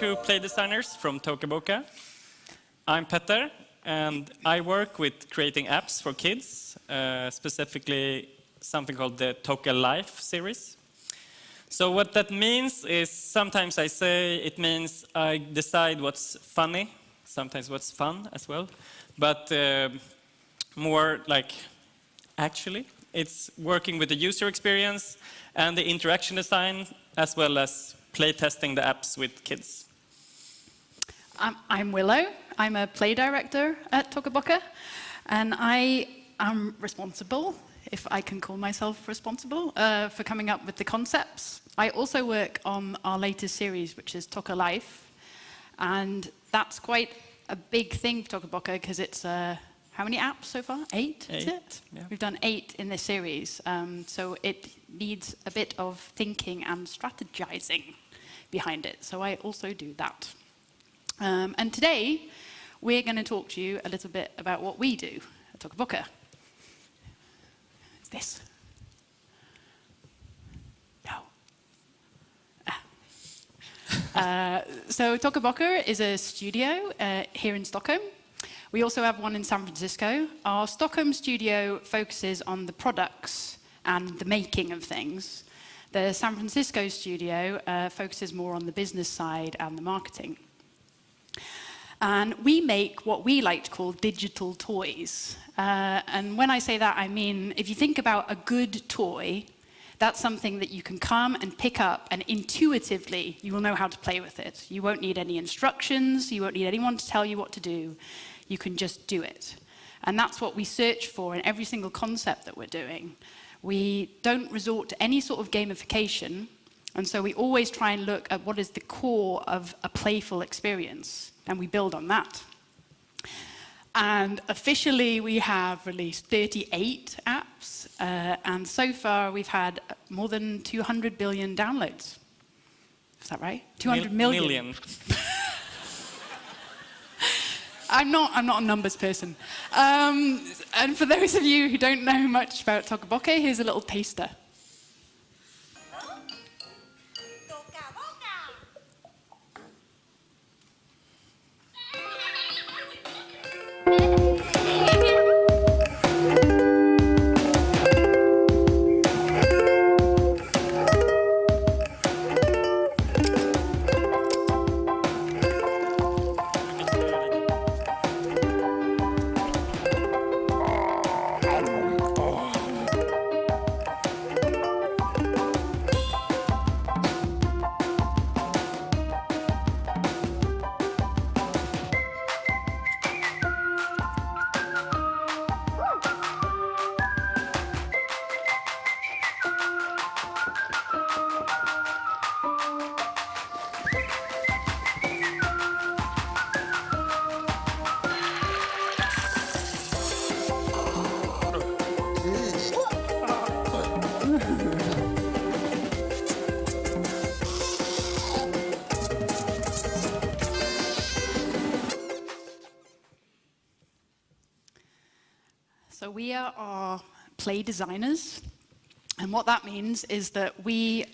two play designers from Tokaboka. I'm Petter, and I work with creating apps for kids, specifically something called the Toka Life series. So what that means is sometimes I say it means I decide what's funny, sometimes what's fun as well, but more like actually it's working with the user experience and the interaction design as well as play testing the apps with kids. I'm Willow. I'm a play director at Tokaboka, and I am responsible, if I can call myself responsible, for coming up with the concepts. I also work on our latest series, which is Toka Life, and that's quite a big thing for Tokaboka because it's how many apps so far? 8, is it? Yeah. We've done 8 in this series, so it needs a bit of thinking and strategizing behind it. So I also do that. And today, we're going to talk to you a little bit about what we do at Tokaboka. It's this. No. So Tokaboka is a studio here in Stockholm. We also have one in San Francisco. Our Stockholm studio focuses on the products and the making of things. The San Francisco studio focuses more on the business side and the marketing. And we make what we like to call digital toys. And when I say that, I mean, if you think about a good toy, that's something that you can come and pick up, and intuitively, you will know how to play with it. You won't need any instructions, you won't need anyone to tell you what to do. You can just do it. And that's what we search for in every single concept that we're doing. We don't resort to any sort of gamification, and so we always try and look at what is the core of a playful experience, and we build on that. And officially, we have released 38 apps, and so far we've had more than 200 billion downloads. Is that right? 200 million. I'm not a numbers person. And for those of you who don't know much about Tokaboka, here's a little taster. So we are play designers, and what that means is that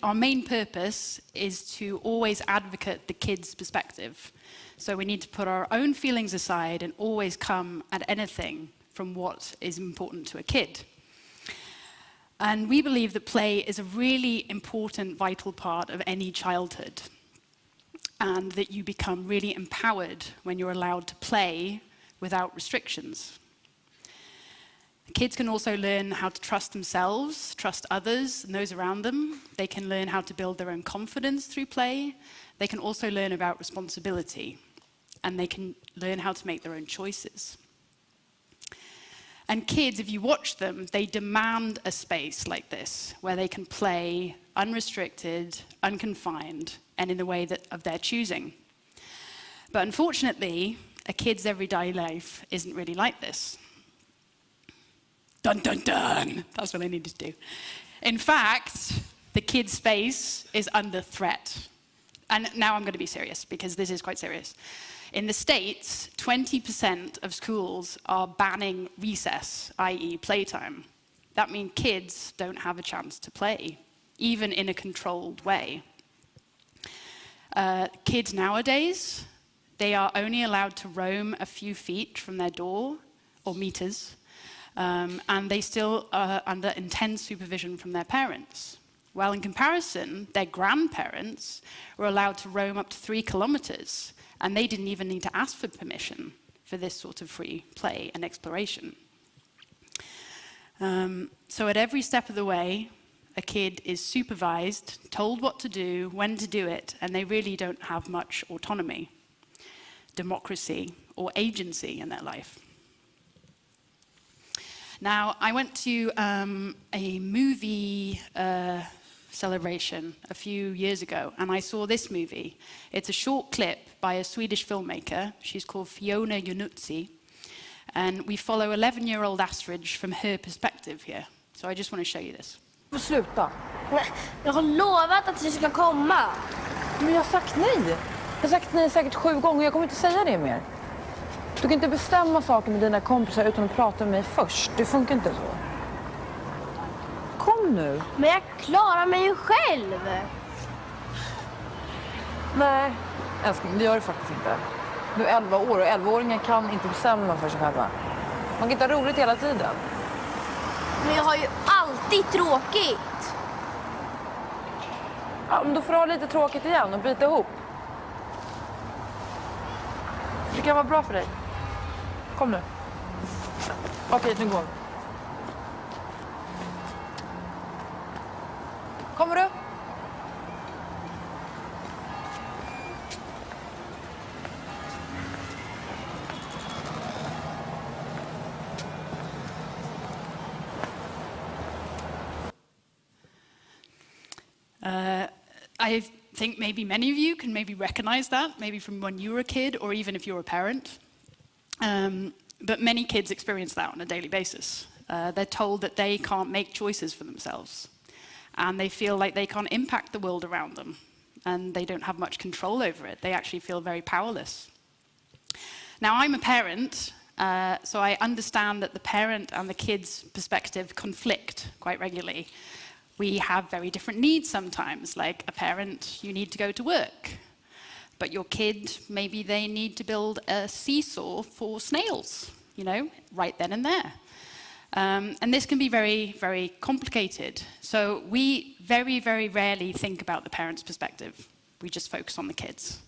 our main purpose is to always advocate the kids' perspective. So we need to put our own feelings aside and always come at anything from what is important to a kid. And we believe that play is a really important, vital part of any childhood, and that you become really empowered when you're allowed to play without restrictions. Kids can also learn how to trust themselves, trust others and those around them. They can learn how to build their own confidence through play. They can also learn about responsibility, and they can learn how to make their own choices. And kids, if you watch them, they demand a space like this, where they can play unrestricted, unconfined, and in the way of their choosing. But unfortunately, a kid's everyday life isn't really like this. Dun, dun, dun. That's what I needed to do. In fact, the kid's space is under threat. And now I'm going to be serious, because this is quite serious. In the States, 20% of schools are banning recess, i.e. playtime. That means kids don't have a chance to play, even in a controlled way. Kids nowadays, they are only allowed to roam a few feet from their door, or meters, and they still are under intense supervision from their parents. While in comparison, their grandparents were allowed to roam up to 3 kilometers, and they didn't even need to ask for permission for this sort of free play and exploration. So at every step of the way, a kid is supervised, told what to do, when to do it, and they really don't have much autonomy, democracy, or agency in their life. Now, I went to a movie celebration a few years ago, and I saw this movie. It's a short clip by a Swedish filmmaker. She's called Fiona Januzzi, and we follow 11-year-old Astrid from her perspective here. So I just want to show you this. Sluta. Jag har lovat att du ska komma. Men jag har sagt nej. Jag har sagt nej säkert 7 gånger. Jag kommer inte säga det mer. Du kan inte bestämma saker med dina kompisar utan att prata med mig först. Det funkar inte så. Kom nu. Men jag klarar mig ju själv. Nej, älskling, det gör du faktiskt inte. Du är 11 år och 11-åringar kan inte bestämma för sig själva. Man kan inte ha roligt hela tiden. Men jag har ju alltid tråkigt. Ja, men då får du ha lite tråkigt igen och bita ihop. Det kan vara bra för dig. Kom nu. Okej, nu går vi. Kommer du? I think maybe many of you can maybe recognize that, maybe from when you were a kid, or even if you're a parent. But many kids experience that on a daily basis. They're told that they can't make choices for themselves, and they feel like they can't impact the world around them, and they don't have much control over it. They actually feel very powerless. Now, I'm a parent, so I understand that the parent and the kid's perspective conflict quite regularly. We have very different needs sometimes. Like a parent, you need to go to work. But your kid, maybe they need to build a seesaw for snails, you know, right then and there. And this can be very, very complicated. So we very, very rarely think about the parent's perspective. We just focus on the kids,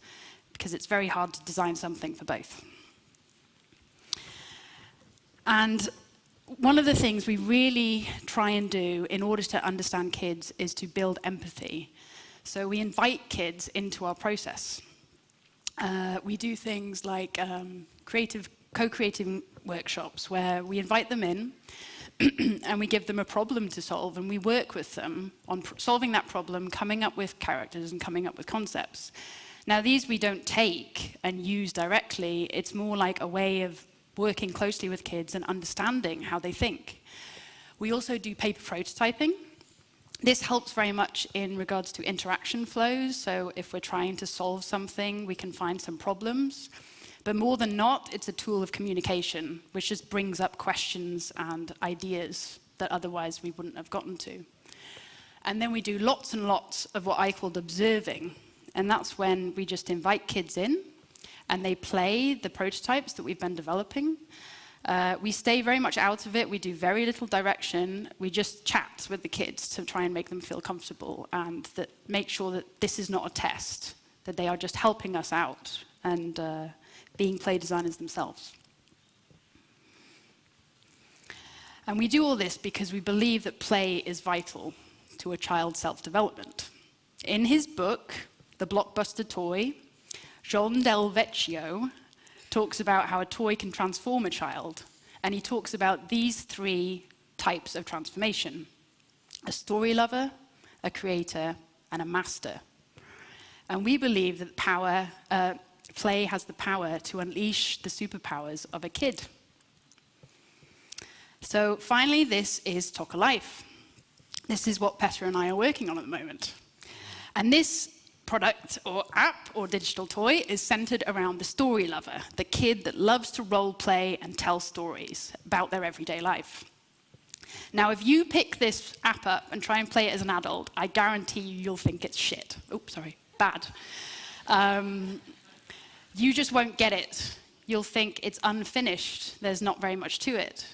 because it's very hard to design something for both. And one of the things we really try and do in order to understand kids is to build empathy. So we invite kids into our process. We do things like co-creating workshops where we invite them in and we give them a problem to solve, and we work with them on solving that problem, coming up with characters and coming up with concepts. Now, these we don't take and use directly. It's more like a way of working closely with kids and understanding how they think. We also do paper prototyping. This helps very much in regards to interaction flows. So if we're trying to solve something, we can find some problems. But more than not, it's a tool of communication, which just brings up questions and ideas that otherwise we wouldn't have gotten to. And then we do lots and lots of what I called observing. And that's when we just invite kids in, and they play the prototypes that we've been developing. We stay very much out of it. We do very little direction. We just chat with the kids to try and make them feel comfortable and make sure that this is not a test, that they are just helping us out and being play designers themselves. And we do all this because we believe that play is vital to a child's self-development. In his book, The Blockbuster Toy, John Del Vecchio talks about how a toy can transform a child, and he talks about these 3 types of transformation: a story lover, a creator, and a master. And we believe that play has the power to unleash the superpowers of a kid. So finally, this is Talk Alive. This is what Petter and I are working on at the moment. And this product or app or digital toy is centered around the story lover, the kid that loves to role play and tell stories about their everyday life. Now, if you pick this app up and try and play it as an adult, I guarantee you'll think it's shit. Oops, sorry, bad. You just won't get it. You'll think it's unfinished. There's not very much to it.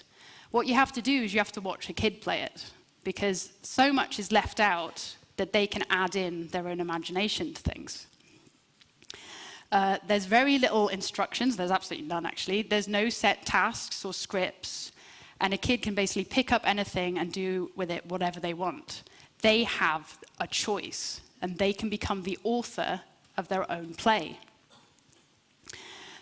What you have to do is you have to watch a kid play it, because so much is left out that they can add in their own imagination to things. There's very little instructions. There's absolutely none, actually. There's no set tasks or scripts, and a kid can basically pick up anything and do with it whatever they want. They have a choice, and they can become the author of their own play.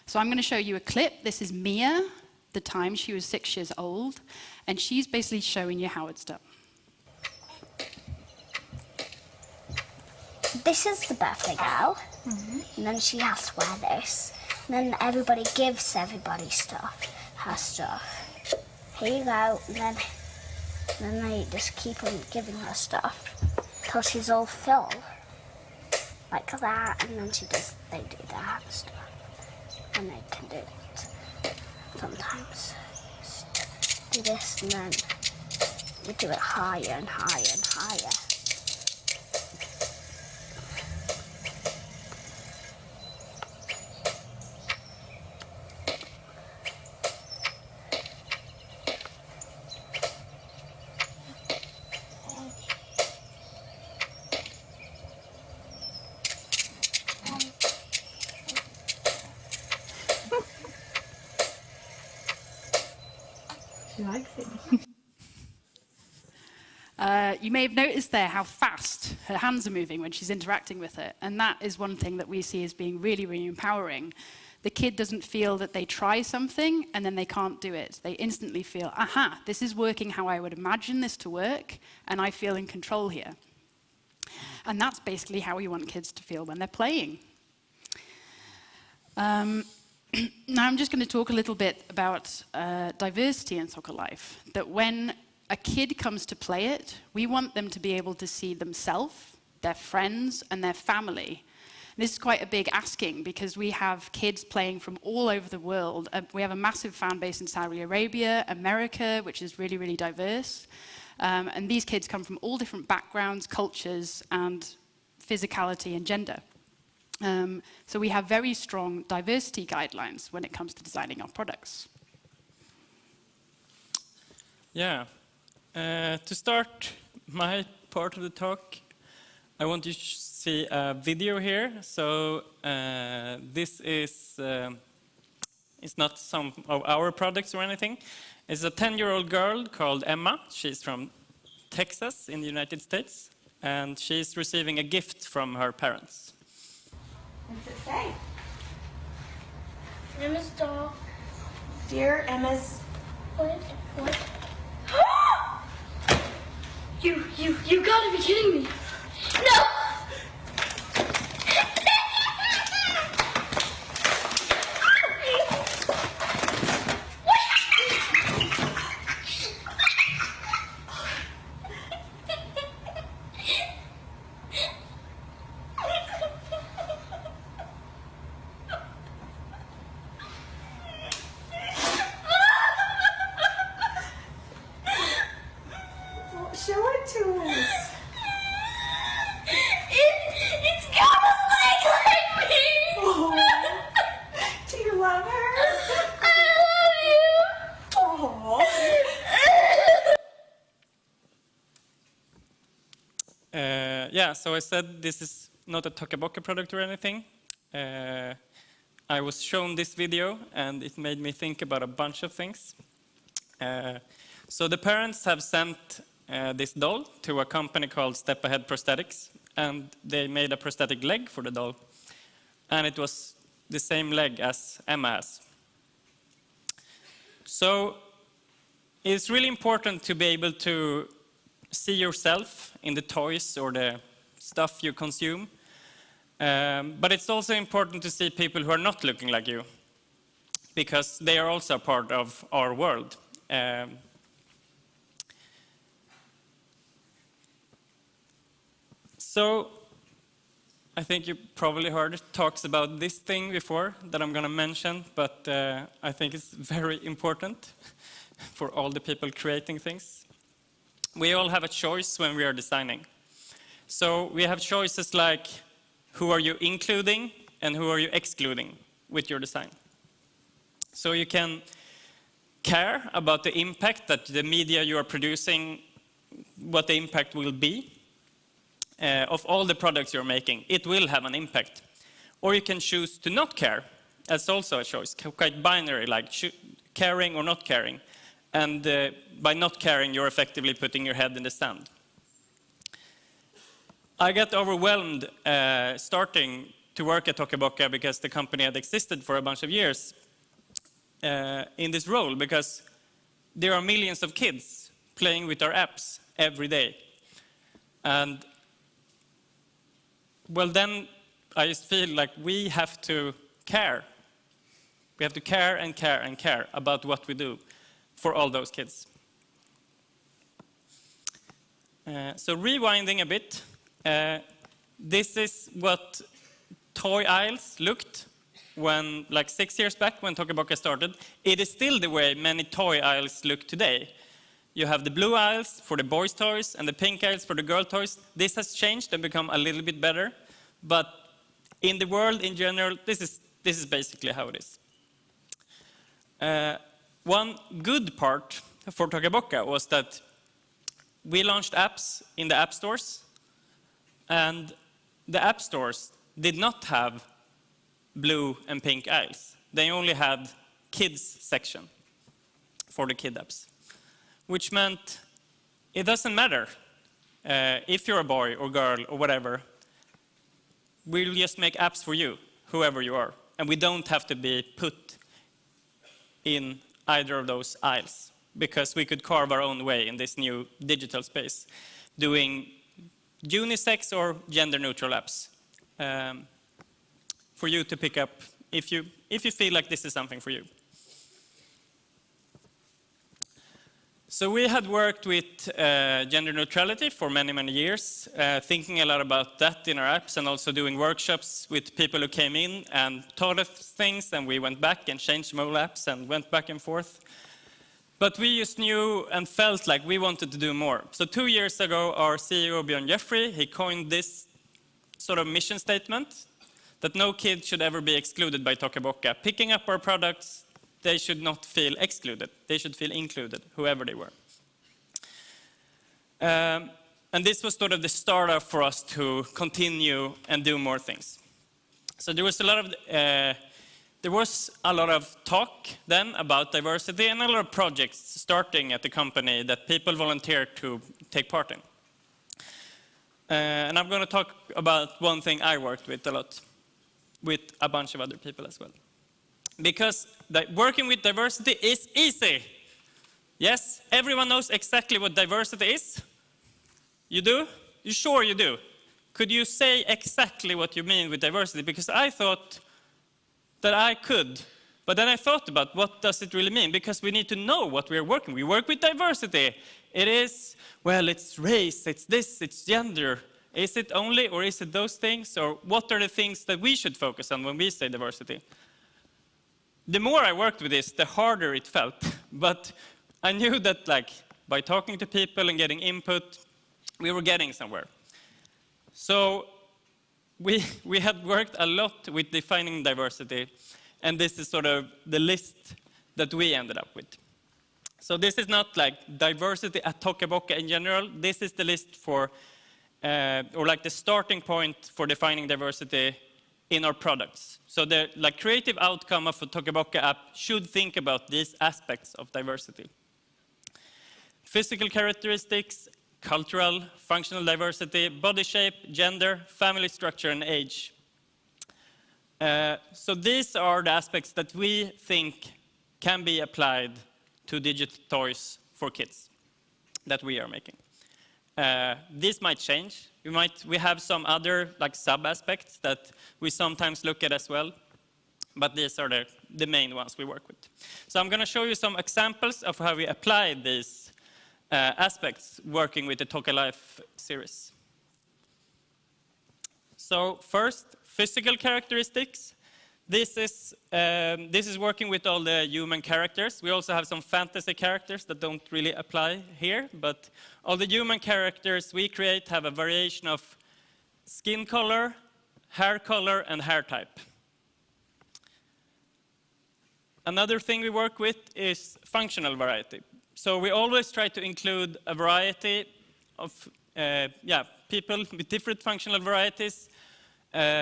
So I'm going to show you a clip. This is Mia, the time she was 6 years old, and she's basically showing you how it's done. This is the birthday girl, and then she has to wear this. And then everybody gives everybody stuff, her stuff. Here you go, and then they just keep on giving her stuff till she's all full, like that. And then they do that stuff, and they can do it. Sometimes do this, and then we do it higher and higher and higher. She likes it. You may have noticed there how fast her hands are moving when she's interacting with it, and that is one thing that we see as being really, really empowering. The kid doesn't feel that they try something and then they can't do it. They instantly feel, aha, this is working how I would imagine this to work, and I feel in control here. And that's basically how we want kids to feel when they're playing. Now I'm just going to talk a little bit about diversity in soccer life. That when a kid comes to play it, we want them to be able to see themselves, their friends, and their family. This is quite a big asking, because we have kids playing from all over the world. We have a massive fan base in Saudi Arabia, America, which is really, really diverse. And these kids come from all different backgrounds, cultures, and physicality and gender. So we have very strong diversity guidelines when it comes to designing our products. Yeah. To start my part of the talk, I want you to see a video here. So this is it's not some of our products or anything. It's a 10-year-old girl called Emma. She's from Texas in the United States, and she's receiving a gift from her parents. What does it say? Emma's doll. Dear Emma's... What? You gotta be kidding me. No! Show it to us. It's got a leg like me! Oh. Do you love her? I love you! Oh. Yeah, so I said this is not a Tokaboka product or anything. I was shown this video, and it made me think about a bunch of things. So the parents have sent this doll to a company called Step Ahead Prosthetics, and they made a prosthetic leg for the doll. And it was the same leg as Emma has. So it's really important to be able to see yourself in the toys or the stuff you consume. But it's also important to see people who are not looking like you, because they are also a part of our world. So I think you probably heard talks about this thing before that I'm going to mention, but I think it's very important for all the people creating things. We all have a choice when we are designing. So we have choices like who are you including and who are you excluding with your design. So you can care about the impact that the media you are producing, what the impact will be of all the products you're making. It will have an impact. Or you can choose to not care. That's also a choice, quite binary, like caring or not caring. And by not caring, you're effectively putting your head in the sand. I got overwhelmed starting to work at Tokaboka because the company had existed for a bunch of years in this role, because there are millions of kids playing with our apps every day. And well, then I just feel like we have to care. We have to care and care and care about what we do for all those kids. So rewinding a bit, this is what toy aisles looked when, like 6 years back when Tokaboka started. It is still the way many toy aisles look today. You have the blue aisles for the boys' toys and the pink aisles for the girl toys. This has changed and become a little bit better. But in the world in general, this is basically how it is. One good part for Tokaboka was that we launched apps in the app stores, and the app stores did not have blue and pink aisles. They only had kids section for the kid apps, which meant it doesn't matter if you're a boy or girl or whatever. We'll just make apps for you, whoever you are, and we don't have to be put in either of those aisles, because we could carve our own way in this new digital space, doing unisex or gender-neutral apps for you to pick up if you feel like this is something for you. So we had worked with gender neutrality for many, many years, thinking a lot about that in our apps, and also doing workshops with people who came in and taught us things, and we went back and changed more apps and went back and forth. But we just knew and felt like we wanted to do more. So 2 years ago, our CEO, Björn Jeffrey, he coined this sort of mission statement that no kid should ever be excluded by Tokaboka. Picking up our products, they should not feel excluded. They should feel included, whoever they were. And this was sort of the startup for us to continue and do more things. So there was a lot of talk then about diversity, and a lot of projects starting at the company that people volunteered to take part in. And I'm going to talk about one thing I worked with a lot, with a bunch of other people as well. Because working with diversity is easy. Yes, everyone knows exactly what diversity is. You do? You sure you do? Could you say exactly what you mean with diversity? Because I thought that I could, but then I thought about what does it really mean? Because we need to know what we are working. We work with diversity. It is, well, it's race, it's this, it's gender. Is it only, or is it those things? Or what are the things that we should focus on when we say diversity? The more I worked with this, the harder it felt. But I knew that, like, by talking to people and getting input, we were getting somewhere. So we had worked a lot with defining diversity, and this is sort of the list that we ended up with. So this is not like diversity at Tokaboka in general. This is the list for, or like the starting point for defining diversity in our products. So the like creative outcome of a Tokaboka app should think about these aspects of diversity: physical characteristics, cultural, functional diversity, body shape, gender, family structure, and age. So these are the aspects that we think can be applied to digital toys for kids that we are making. These might change. We have some other like sub-aspects that we sometimes look at as well, but these are the main ones we work with. So I'm going to show you some examples of how we apply these aspects working with the Toka Life series. So first, physical characteristics. This is working with all the human characters. We also have some fantasy characters that don't really apply here, but all the human characters we create have a variation of skin color, hair color, and hair type. Another thing we work with is functional variety. So we always try to include a variety of people with different functional varieties.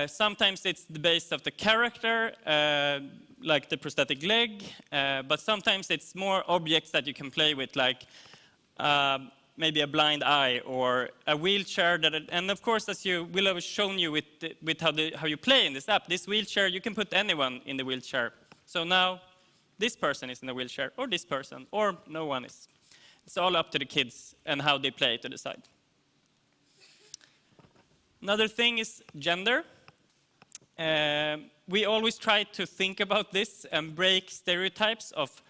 Sometimes it's the base of the character, like the prosthetic leg, but sometimes it's more objects that you can play with, like maybe a blind eye or a wheelchair. And of course, as Willow has shown you with how you play in this app, this wheelchair, you can put anyone in the wheelchair. So now this person is in the wheelchair, or this person, or no one is. It's all up to the kids and how they play to decide. Another thing is gender. We always try to think about this and break stereotypes of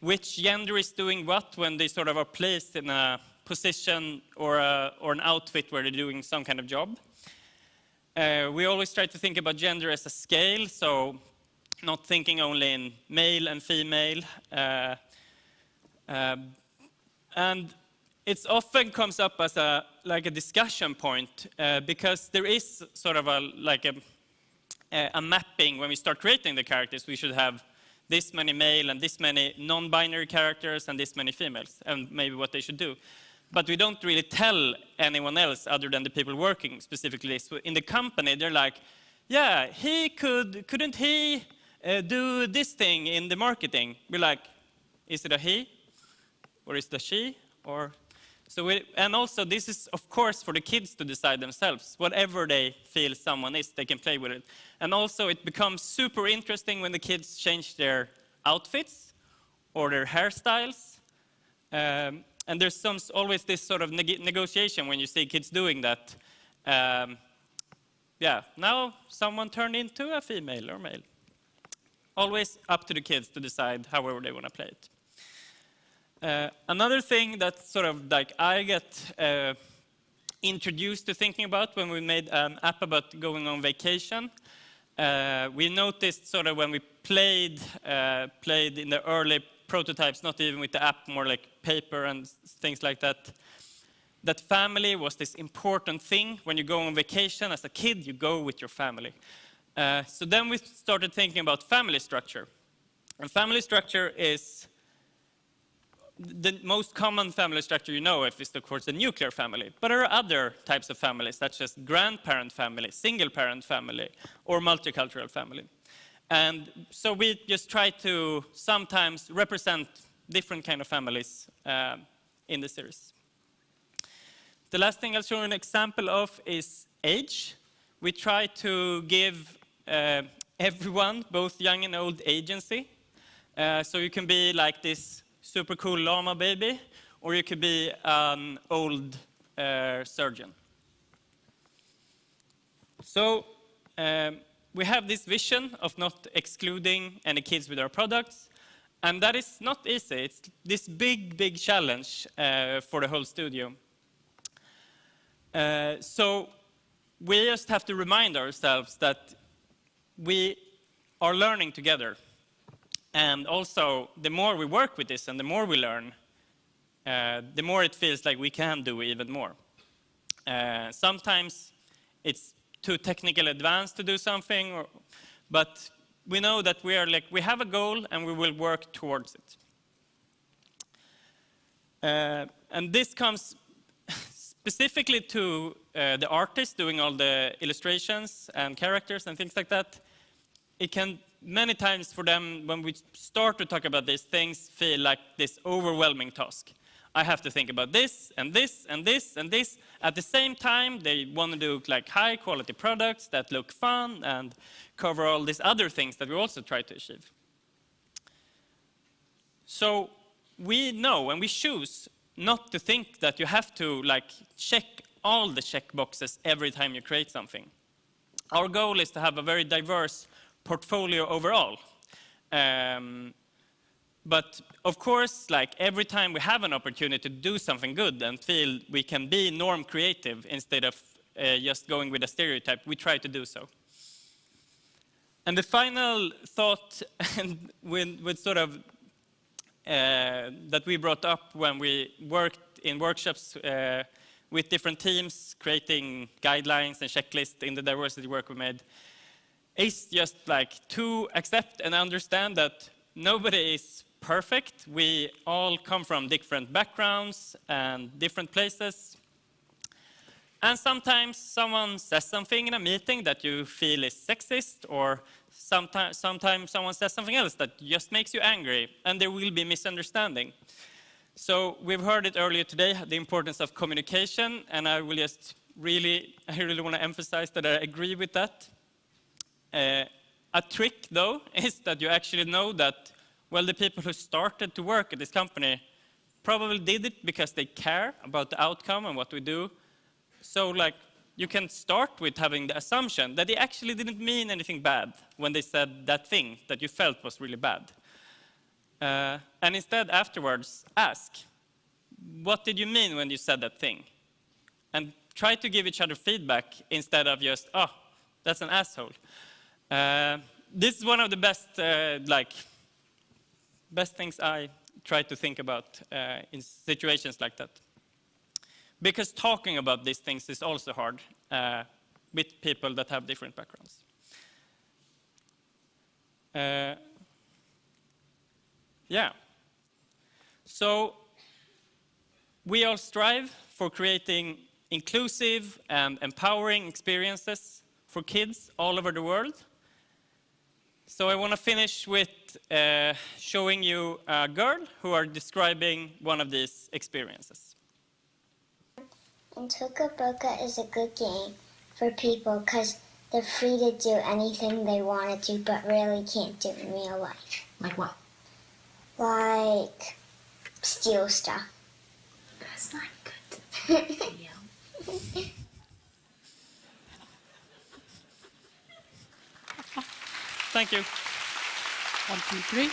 which gender is doing what when they sort of are placed in a position or an outfit where they're doing some kind of job. We always try to think about gender as a scale, so not thinking only in male and female. And it often comes up as a discussion point because there is sort of a mapping when we start creating the characters. We should have this many male and this many non-binary characters and this many females, and maybe what they should do. But we don't really tell anyone else other than the people working specifically this. In the company, they're like, yeah, couldn't he do this thing in the marketing? We're like, is it a he? Or is it a she? And also this is, of course, for the kids to decide themselves. Whatever they feel someone is, they can play with it. And also it becomes super interesting when the kids change their outfits or their hairstyles. And there's always this sort of negotiation when you see kids doing that. Now someone turned into a female or male. Always up to the kids to decide however they want to play it. Another thing that sort of I get introduced to thinking about when we made an app about going on vacation, we noticed sort of when we played in the early prototypes, not even with the app, more like paper and things like that, that family was this important thing. When you go on vacation as a kid, you go with your family. So then we started thinking about family structure. And family structure is the most common family structure you know of is, of course, the nuclear family. But there are other types of families, such as grandparent family, single-parent family, or multicultural family. And so we just try to sometimes represent different kind of families in the series. The last thing I'll show you an example of is age. We try to give everyone, both young and old, agency. So you can be like this super cool llama baby, or you could be an old surgeon. So we have this vision of not excluding any kids with our products, and that is not easy. It's this big, big challenge for the whole studio. So we just have to remind ourselves that we are learning together. And also, the more we work with this and the more we learn, the more it feels like we can do even more. Sometimes it's too technically advanced to do something, but we know that we have a goal and we will work towards it. And this comes specifically to the artist doing all the illustrations and characters and things like that. It can many times for them, when we start to talk about these things, feel like this overwhelming task. I have to think about this and this and this and this. At the same time, they want to do like high quality products that look fun and cover all these other things that we also try to achieve. So we know and we choose not to think that you have to check all the check boxes every time you create something. Our goal is to have a very diverse portfolio overall. But of course, every time we have an opportunity to do something good and feel we can be norm creative instead of just going with a stereotype, we try to do so. And the final thought with sort of that we brought up when we worked in workshops with different teams, creating guidelines and checklists in the diversity work we made, is just like to accept and understand that nobody is perfect. We all come from different backgrounds and different places. And sometimes someone says something in a meeting that you feel is sexist, or sometimes someone says something else that just makes you angry, and there will be misunderstanding. So we've heard it earlier today, the importance of communication, and I really want to emphasize that I agree with that. A trick, though, is that you actually know that, well, the people who started to work at this company probably did it because they care about the outcome and what we do. So, like, you can start with having the assumption that they actually didn't mean anything bad when they said that thing that you felt was really bad. And instead, afterwards, ask, what did you mean when you said that thing? And try to give each other feedback instead of just, oh, that's an asshole. This is one of the best things I try to think about in situations like that. Because talking about these things is also hard with people that have different backgrounds. Yeah. So we all strive for creating inclusive and empowering experiences for kids all over the world. So I want to finish with showing you a girl who are describing one of these experiences. And Toka is a good game for people because they're free to do anything they want to do but really can't do in real life. Like what? Like steal stuff. That's not good. Thank you. 1, 2, 3.